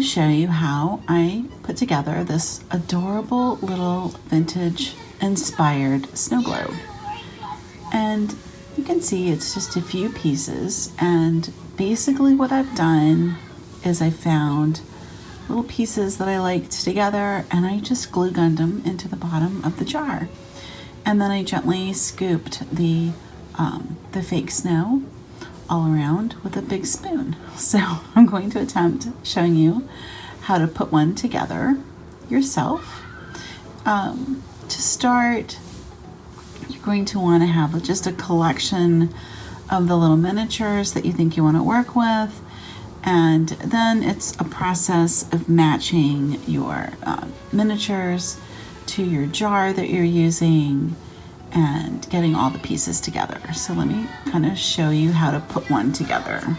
to show you how I put together this adorable little vintage inspired snow globe. And you can see it's just a few pieces, and basically what I've done is I found little pieces that I liked together, and I just glue gunned them into the bottom of the jar. And then I gently scooped the fake snow all around with a big spoon. So I'm going to attempt showing you how to put one together yourself. To start, you're going to want to have just a collection of the little miniatures that you think you want to work with, and then it's a process of matching your miniatures to your jar that you're using and getting all the pieces together. So let me kind of show you how to put one together.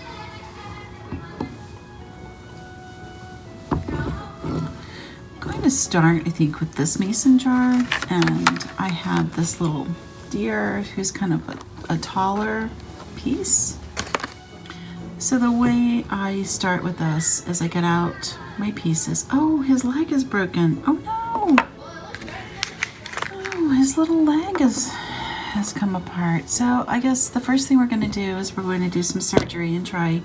I'm going to start, I think, with this mason jar, and I have this little deer who's kind of a taller piece. So the way I start with this is I get out my pieces. Oh, his leg is broken. Oh no! His little leg has come apart. So I guess the first thing we're going to do is we're going to do some surgery and try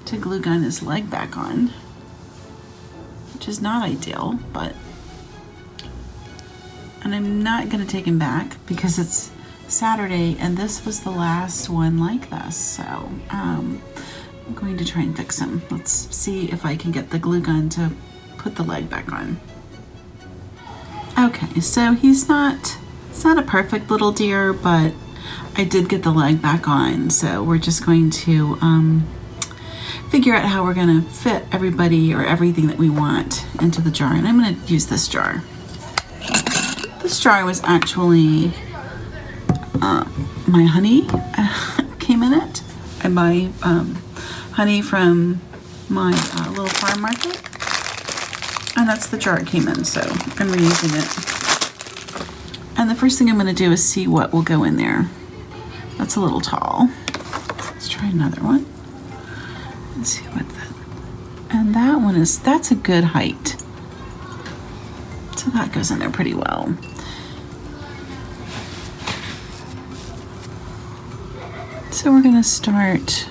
to glue gun his leg back on, which is not ideal, and I'm not going to take him back because it's Saturday and this was the last one like this. So I'm going to try and fix him. Let's see if I can get the glue gun to put the leg back on. Okay, so it's not a perfect little deer, but I did get the leg back on. So we're just going to figure out how we're going to fit everybody or everything that we want into the jar. And I'm going to use this jar. This jar was actually my honey came in it. I buy honey from my little farm market, and that's the jar it came in, so I'm reusing it. And the first thing I'm going to do is see what will go in there. That's a little tall. Let's try another one. Let's see what that. And that one that's a good height. So that goes in there pretty well. So we're going to start.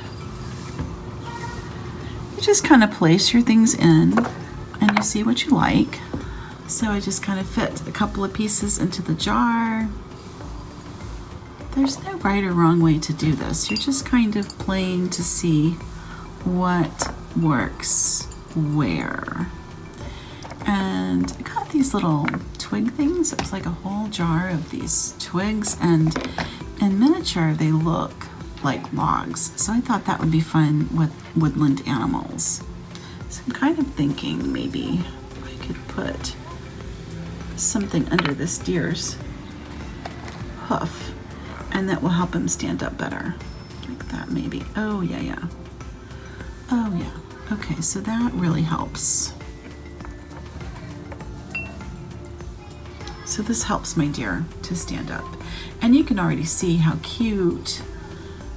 You just kind of place your things in and you see what you like. So I just kind of fit a couple of pieces into the jar. There's no right or wrong way to do this. You're just kind of playing to see what works where. And I got these little twig things. It was like a whole jar of these twigs, and in miniature they look like logs. So I thought that would be fun with woodland animals. So I'm kind of thinking maybe I could put something under this deer's hoof, and that will help him stand up better. Like that maybe. Oh yeah. Oh yeah. Okay, so that really helps. So this helps my deer to stand up. And you can already see how cute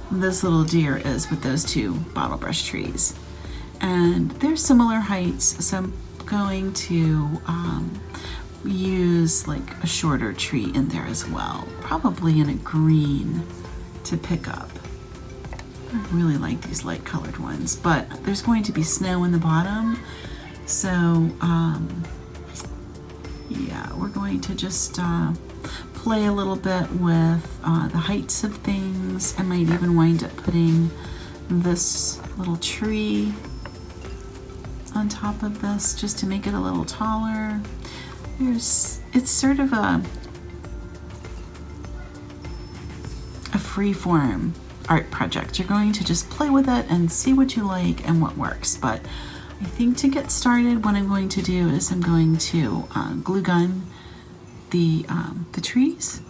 this little deer is with those two bottle brush trees. And they're similar heights, so I'm going to use like a shorter tree in there as well, probably in a green to pick up. I really like these light colored ones, but there's going to be snow in the bottom, so yeah, we're going to just play a little bit with the heights of things. I might even wind up putting this little tree on top of this just to make it a little taller. It's sort of a free form art project. You're going to just play with it and see what you like and what works. But I think to get started, what I'm going to do is I'm going to glue gun the trees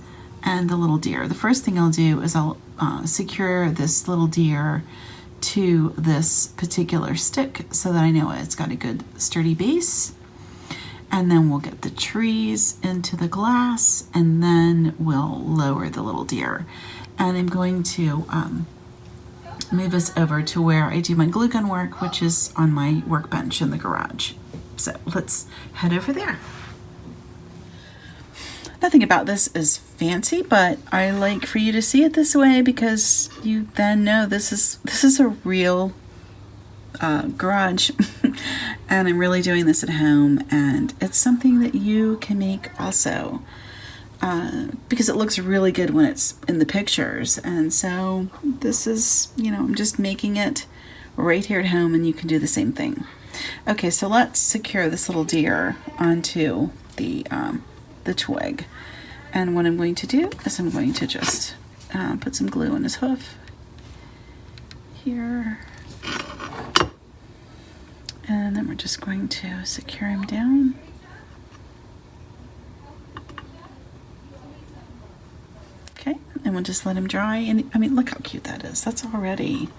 and the little deer. The first thing I'll do is I'll secure this little deer to this particular stick so that I know it's got a good sturdy base. And then we'll get the trees into the glass, and then we'll lower the little deer. And I'm going to move us over to where I do my glue gun work, which is on my workbench in the garage. So let's head over there. Nothing about this is fancy, but I like for you to see it this way because you then know this is a real garage and I'm really doing this at home, and it's something that you can make also because it looks really good when it's in the pictures. And so this is, you know, I'm just making it right here at home, and you can do the same thing. Okay, so let's secure this little deer onto the twig. And what I'm going to do is I'm going to just put some glue on his hoof here. And then we're just going to secure him down. Okay, and we'll just let him dry. And I mean, look how cute that is. That's already,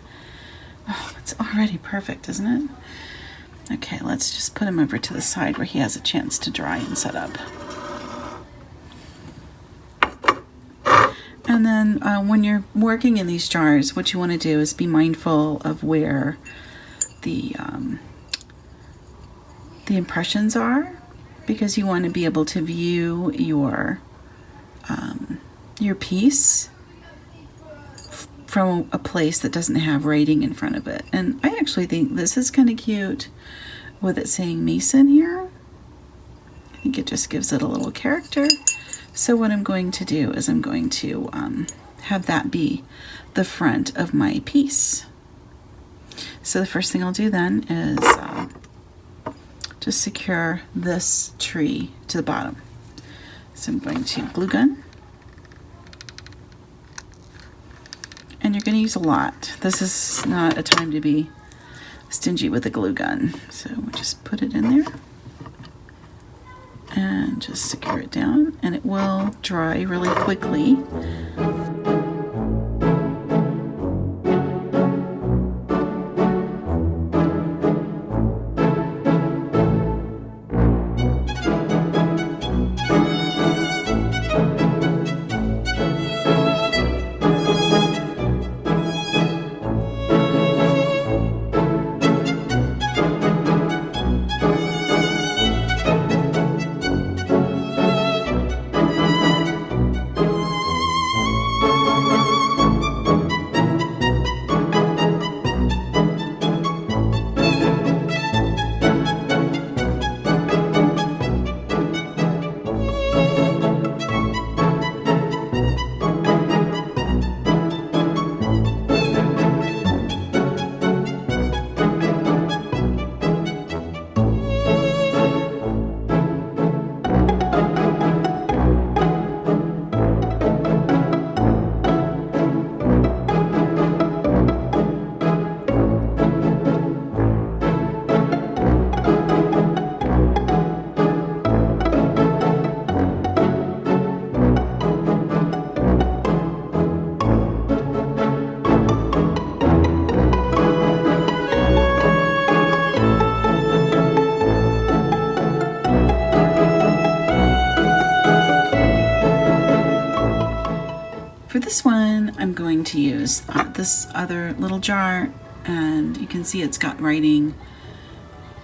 oh, it's already perfect, isn't it? Okay, let's just put him over to the side where he has a chance to dry and set up. And then when you're working in these jars, what you want to do is be mindful of where the impressions are, because you want to be able to view your piece from a place that doesn't have writing in front of it. And I actually think this is kind of cute with it saying Mason here. I think it just gives it a little character. So what I'm going to do is I'm going to have that be the front of my piece. So the first thing I'll do then is just secure this tree to the bottom. So I'm going to glue gun. And you're going to use a lot. This is not a time to be stingy with a glue gun. So we'll just put it in there. And just secure it down, and it will dry really quickly. For this one, I'm going to use this other little jar, and you can see it's got writing.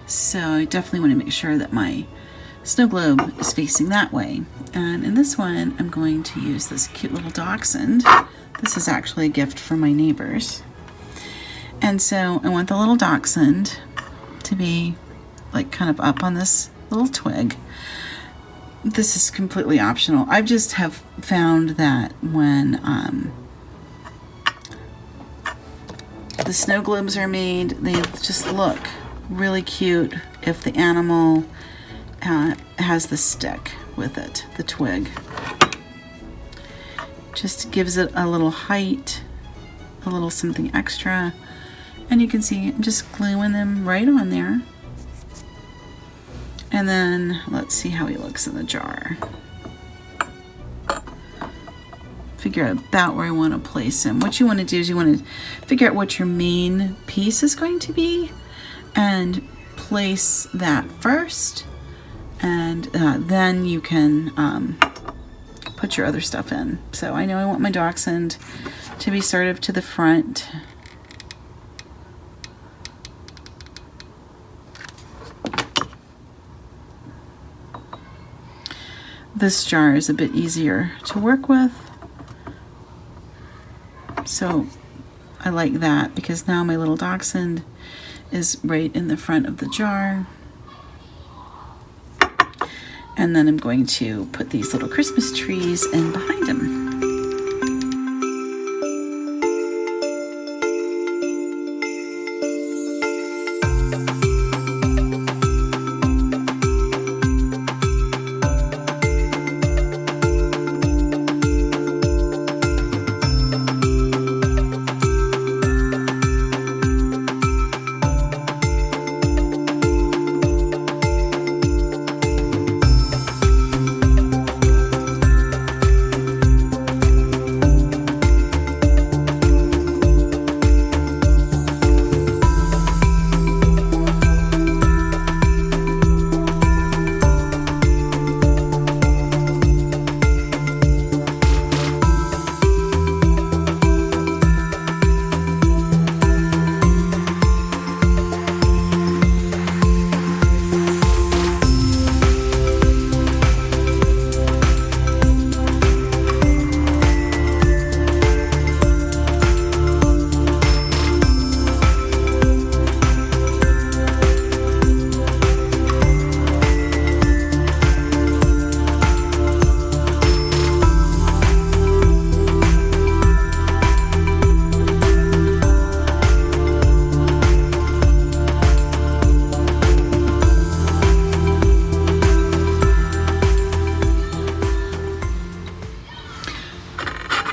So I definitely want to make sure that my snow globe is facing that way. And in this one, I'm going to use this cute little dachshund. This is actually a gift from my neighbors. And so I want the little dachshund to be like kind of up on this little twig. This is completely optional. I just have found that when the snow globes are made, they just look really cute if the animal has the stick with it, the twig. Just gives it a little height, a little something extra. And you can see I'm just gluing them right on there. And then let's see how he looks in the jar. Figure out about where I want to place him. What you want to do is you want to figure out what your main piece is going to be and place that first, and then you can put your other stuff in. So I know I want my dachshund to be sort of to the front this jar is a bit easier to work with. So I like that because now my little dachshund is right in the front of the jar. And then I'm going to put these little Christmas trees in behind him.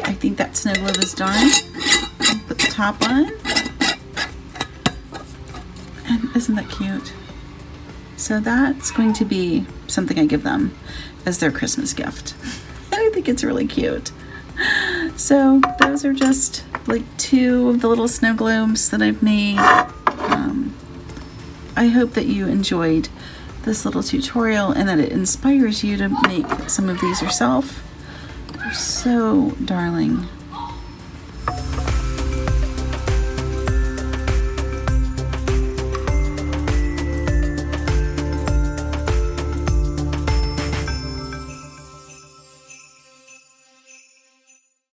I think that snow globe is done. Put the top on. And isn't that cute? So that's going to be something I give them as their Christmas gift. And I think it's really cute. So those are just like 2 of the little snow globes that I've made. I hope that you enjoyed this little tutorial and that it inspires you to make some of these yourself. They're so darling.